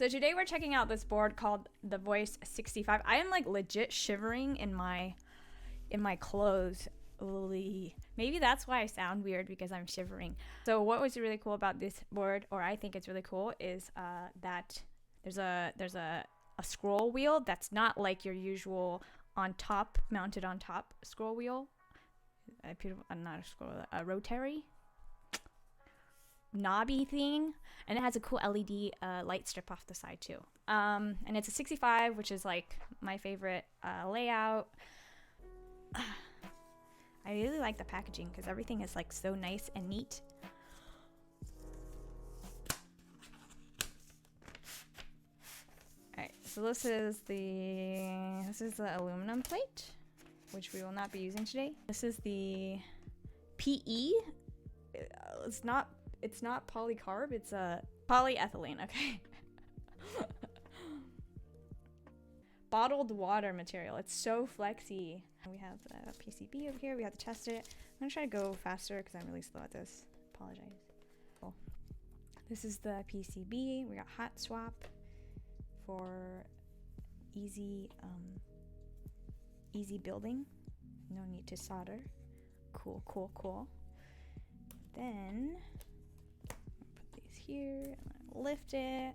So today we're checking out this board called the Voice65. I am like legit shivering in my clothes. Maybe that's why I sound weird, because I'm shivering. So what was really cool about this board, or I think it's really cool, is that there's a scroll wheel that's not like your usual mounted on top scroll wheel. Not a scroll, a rotary knobby thing, and it has a cool LED light strip off the side too. And it's a 65, which is like my favorite layout. I really like the packaging because everything is like so nice and neat. Alright, so this is the aluminum plate, which we will not be using today. This is the PE. It's not polycarb, it's a polyethylene, okay? Bottled water material. It's so flexy. We have the PCB over here. We have to test it. I'm gonna try to go faster because I'm really slow at this. Apologize. Cool. This is the PCB. We got hot swap for easy building. No need to solder. Cool, cool, cool. Then put these here and lift it.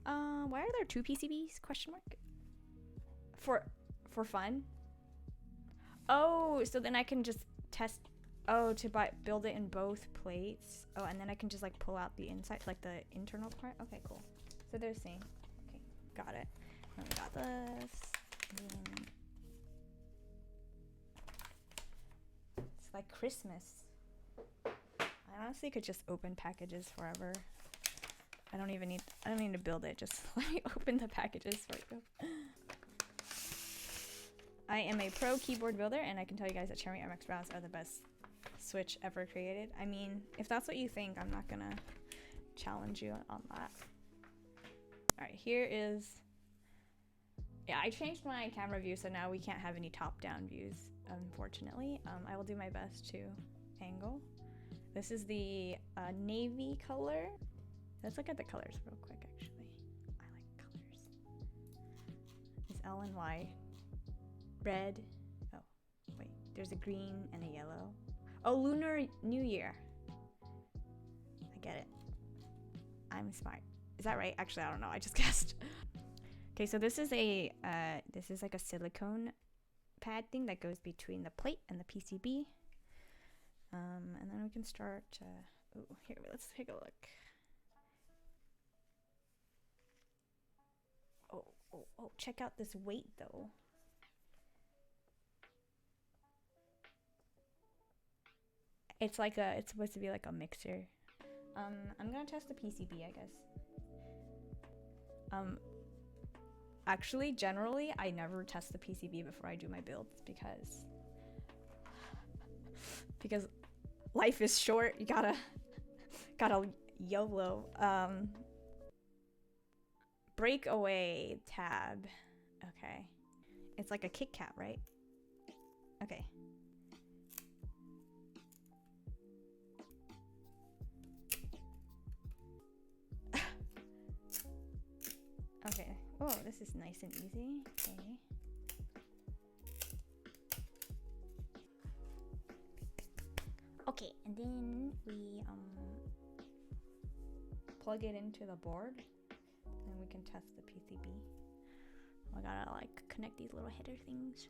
Why are there two PCBs? Question mark. For fun. Oh, so then I can just test. Oh, to build it in both plates. Oh, and then I can just like pull out the inside, like the internal part. Okay, cool. So they're the same. Okay, got it. Then we got this. It's like Christmas. I honestly could just open packages forever. I don't need to build it. Just let me open the packages for you. I am a pro keyboard builder, and I can tell you guys that Cherry MX Browns are the best Switch ever created. I mean, if that's what you think, I'm not gonna challenge you on that. Alright, here is... Yeah, I changed my camera view, so now we can't have any top-down views, unfortunately. I will do my best to angle. This is the navy color. Let's look at the colors real quick, actually. I like colors. It's L and Y. Red. Oh, wait. There's a green and a yellow. Oh, Lunar New Year. I get it. I'm smart. Is that right? Actually, I don't know. I just guessed. Okay, so this is like a silicone pad thing that goes between the plate and the PCB. And then we can start. Oh, here, let's take a look. Oh, check out this weight though. It's supposed to be like a mixer. I'm gonna test the PCB, I guess. Actually, generally, I never test the PCB before I do my builds because life is short. You gotta YOLO. Breakaway tab. Okay. It's like a Kit Kat, right? Okay. Okay. Oh, this is nice and easy. Okay. Okay, and then we plug it into the board, and then we can test the PCB. I gotta like connect these little header things.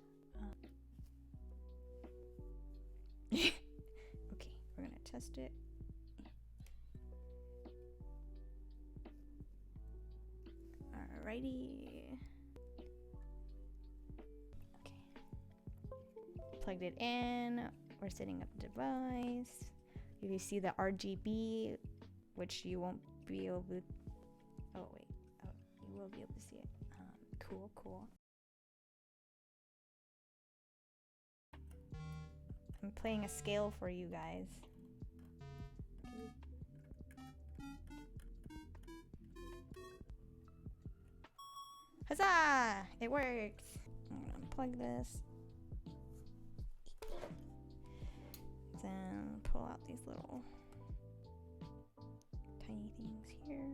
Okay, we're gonna test it. Alrighty. Okay. Plugged it in. We're setting up the device. If you see the RGB, which you won't be able to... Oh, wait. Oh, you will be able to see it. Cool, cool. I'm playing a scale for you guys. Huzzah! It works! I'm gonna unplug this. Then pull out these little tiny things here.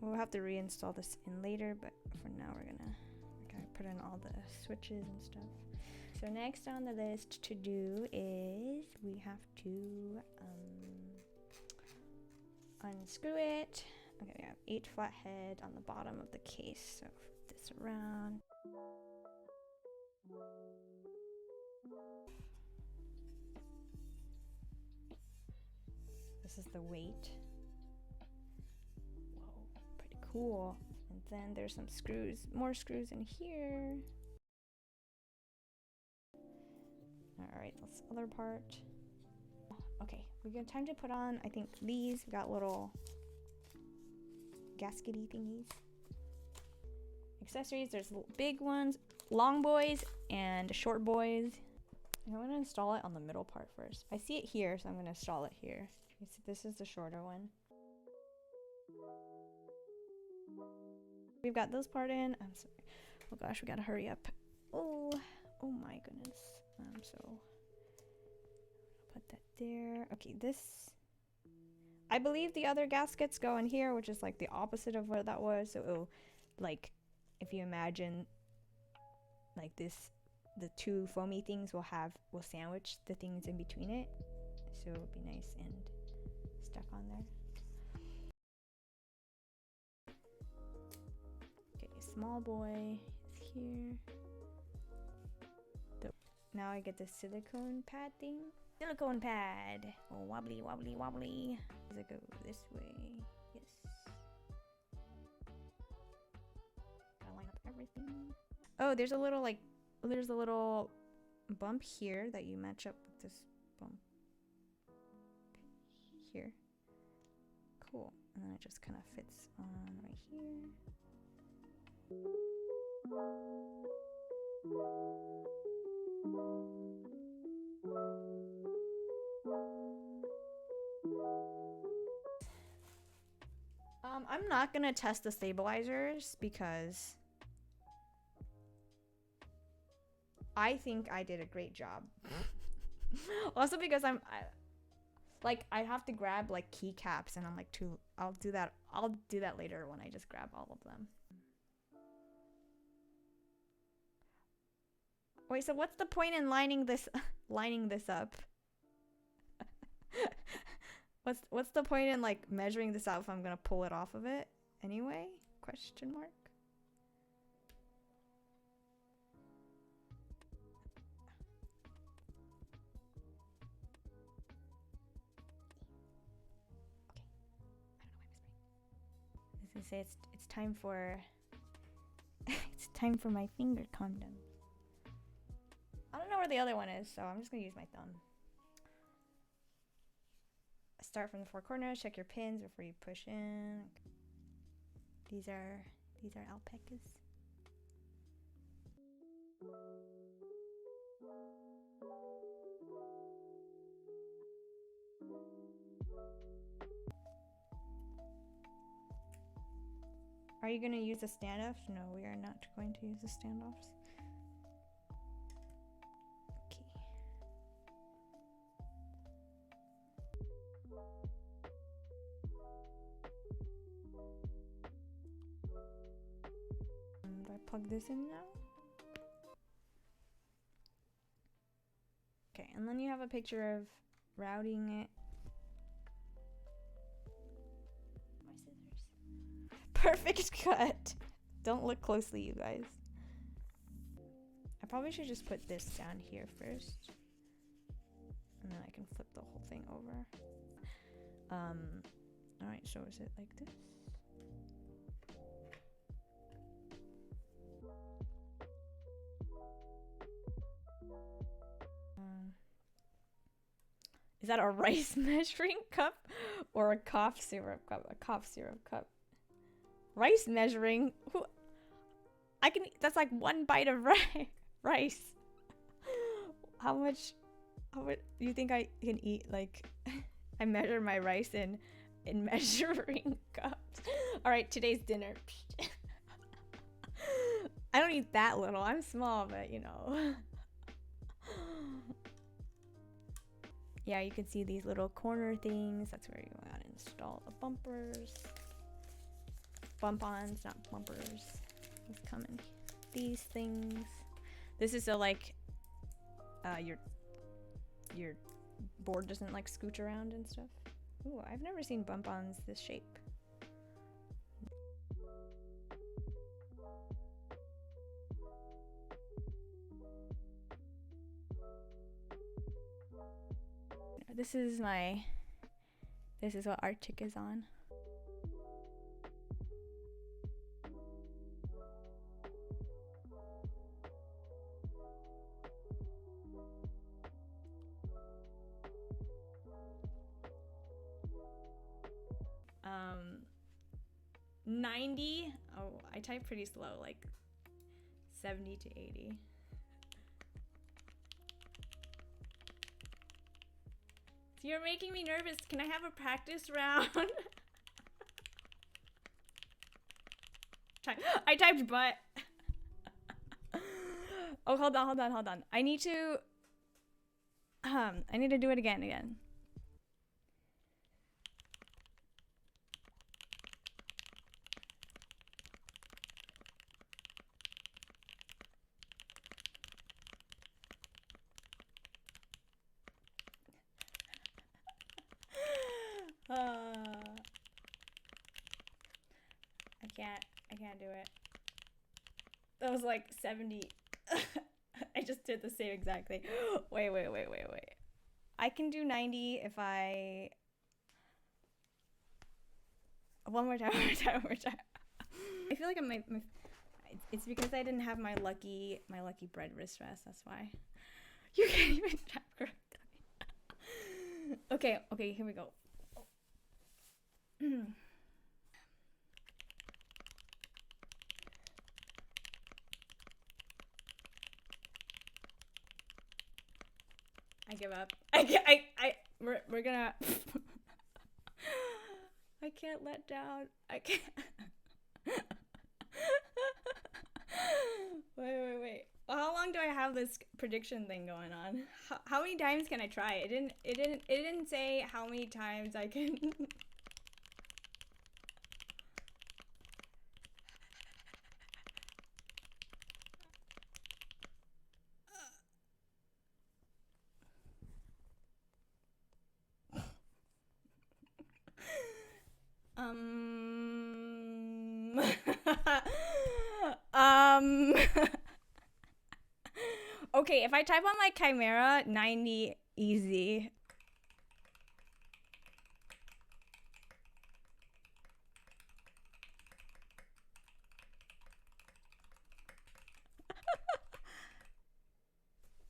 We'll have to reinstall this in later, but for now we're gonna put in all the switches and stuff. So next on the list to do is we have to unscrew it. Okay, we have 8 flathead on the bottom of the case, so flip this around. This is the weight. Whoa, pretty cool. And then there's some screws, more screws in here. All right, that's the other part. Okay, we got time to put on, I think these, we got little gaskety thingies. Accessories, there's big ones, long boys and short boys. I'm gonna install it on the middle part first. I see it here, so I'm gonna install it here. This is the shorter one. We've got this part in. I'm sorry. Oh gosh, we gotta hurry up. Oh my goodness. So put that there. Okay, this. I believe the other gaskets go in here, which is like the opposite of what that was. So, like, if you imagine, like this, the two foamy things will sandwich the things in between it, so it'll be nice and stuck on there. Okay, small boy is here. Now I get the silicone pad thing. Silicone pad. Oh, wobbly, wobbly, wobbly. Does it go this way? Yes. Gotta line up everything. Oh, there's a little bump here that you match up with this bump here. Cool. And then it just kind of fits on right here. I'm not gonna test the stabilizers because I think I did a great job. Also because I have to grab like keycaps and I'm like I'll do that later when I just grab all of them. Wait, so what's the point in lining this up? What's the point in like measuring this out if I'm gonna pull it off of it anyway? Question mark. Okay. I don't know why I'm whispering. I was gonna say it's time for it's time for my finger condom. I don't know where the other one is, so I'm just gonna use my thumb. Start from the 4 corners, check your pins before you push in. These are alpacas. Are you going to use the standoffs? No, we are not going to use the standoffs. Do I plug this in now? Okay, and then you have a picture of routing it. My scissors. Perfect cut! Don't look closely, you guys. I probably should just put this down here first. And then I can flip the whole thing over. Alright, so is it like this? Is that a rice measuring cup or a cough syrup cup? A cough syrup cup. Rice measuring? Who? I can. That's like 1 bite of rice. How much do you think I can eat? Like, I measure my rice in measuring cups. All right, today's dinner. I don't eat that little. I'm small, but you know. Yeah, you can see these little corner things. That's where you want to install the bumpers. bump-ons, not bumpers. These come in these things. This is so like your board doesn't like scooch around and stuff. Ooh, I've never seen bump-ons this shape. This is what Arctic is on. Um, 90. Oh, I type pretty slow, like 70 to 80. You're making me nervous. Can I have a practice round? I typed butt. Oh, hold on. I need to do it again. I can't do it. That was like 70. I just did the same exact thing. Wait. I can do 90 if I... One more time. I feel like it's because I didn't have my lucky bread wrist rest, that's why. You can't even type correctly. Okay, here we go. I give up. We're gonna. I can't let down. I can't. Wait. How long do I have this prediction thing going on? How many times can I try? It didn't say how many times I can. Okay, if I type on like Chimera, 90 easy.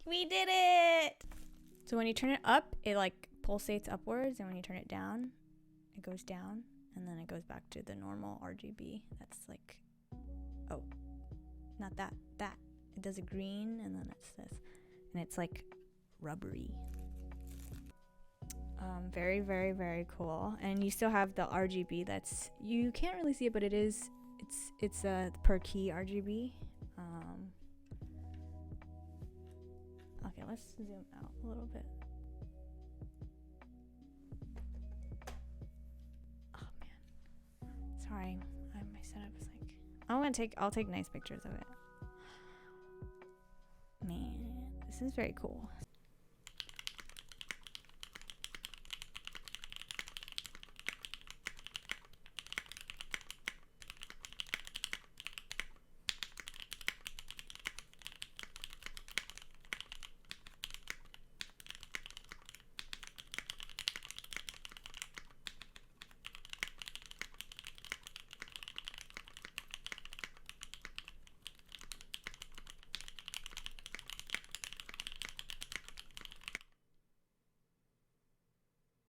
We did it! So when you turn it up, it like pulsates upwards, and when you turn it down, it goes down, and then it goes back to the normal RGB. That's like, oh, not that. It does a green, and then it's this, and it's like rubbery. Very, very, very cool. And you still have the RGB. That's, you can't really see it, but it's per key RGB. Okay, let's zoom out a little bit. Oh man, sorry, my setup is like, I'll take nice pictures of it. Man, this is very cool.